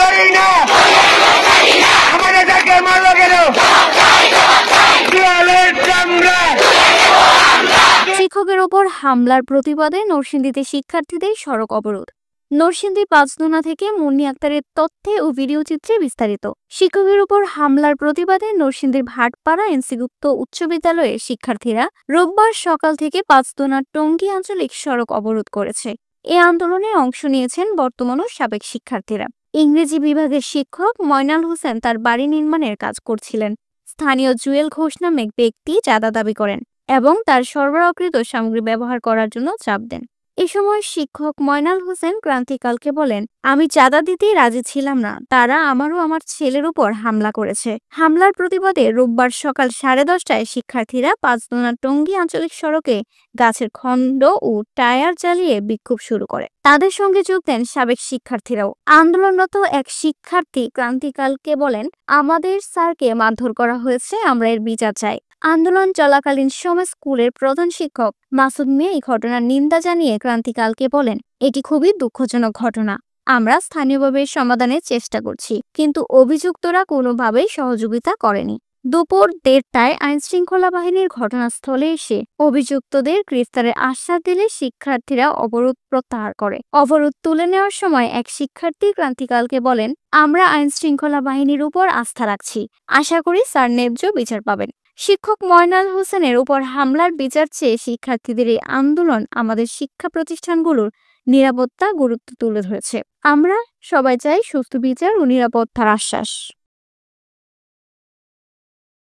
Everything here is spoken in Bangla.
ধরি না আমাদের তাকে মারলো কেন? শিক্ষকের ওপর হামলার প্রতিবাদে নরসিংদীতে শিক্ষার্থীদের সড়ক অবরোধ। নরসিংদী পাঁচদোনা থেকে মুন্নি আক্তারের তথ্যে ও ভিডিও চিত্রে বিস্তারিত। শিক্ষকের উপর হামলার প্রতিবাদে নরসিংদীর ভাটপাড়া এনসিগুপ্ত উচ্চ বিদ্যালয়ের শিক্ষার্থীরা রোববার সকাল থেকে পাঁচদোনার টঙ্গী আঞ্চলিক সড়ক অবরোধ করেছে। এ আন্দোলনে অংশ নিয়েছেন বর্তমান ও সাবেক শিক্ষার্থীরা। ইংরেজি বিভাগের শিক্ষক ময়নাল হোসেন তার বাড়ি নির্মাণের কাজ করছিলেন। স্থানীয় জুয়েল ঘোষ নামে ব্যক্তি চাঁদা দাবি করেন এবং তার সরবরাহকৃত সামগ্রী ব্যবহার করার জন্য চাপ দেন। এ সময় শিক্ষক ময়নাল হোসেন ক্রান্তিকালকে বলেন, আমি চাঁদা দিতেই রাজি ছিলাম না, তারা আমার ও আমার ছেলের উপর হামলা করেছে। হামলার প্রতিবাদে রোববার সকাল 10:30টায় শিক্ষার্থীরা পাঁচদোনা টঙ্গী আঞ্চলিক সড়কে গাছের খণ্ড ও টায়ার জ্বালিয়ে বিক্ষোভ শুরু করে। তাদের সঙ্গে যোগ দেন সাবেক শিক্ষার্থীরাও। আন্দোলনরত এক শিক্ষার্থী ক্রান্তিকালকে বলেন, আমাদের স্যারকে মারধর করা হয়েছে, আমরা এর বিচার চাই। আন্দোলন চলাকালীন সময় স্কুলের প্রধান শিক্ষক মাসুদ মিয়া এই ঘটনার নিন্দা জানিয়ে ক্রান্তিকালকে বলেন, এটি খুবই দুঃখজনক ঘটনা। আমরা স্থানীয়ভাবে সমাধানের চেষ্টা করছি, কিন্তু অভিযুক্তরা কোনোভাবেই সহযোগিতা করেনি। দুপুর 1:30টায় আইনশৃঙ্খলা বাহিনীর ঘটনাস্থলে এসে অভিযুক্তদের গ্রেফতারের আশ্বাস দিলে শিক্ষার্থীরা অবরোধ প্রত্যাহার করে। অবরোধ তুলে নেওয়ার সময় এক শিক্ষার্থী ক্রান্তিকালকে বলেন, আমরা আইনশৃঙ্খলা বাহিনীর উপর আস্থা রাখছি, আশা করি স্যার ন্যায্য বিচার পাবেন। শিক্ষক ময়নাল হোসেনের উপর হামলার বিচার চেয়ে শিক্ষার্থীদের এই আন্দোলন আমাদের শিক্ষা প্রতিষ্ঠানগুলোর নিরাপত্তা গুরুত্ব তুলে ধরেছে। আমরা সবাই চাই সুস্থ বিচার ও নিরাপত্তার আশ্বাস।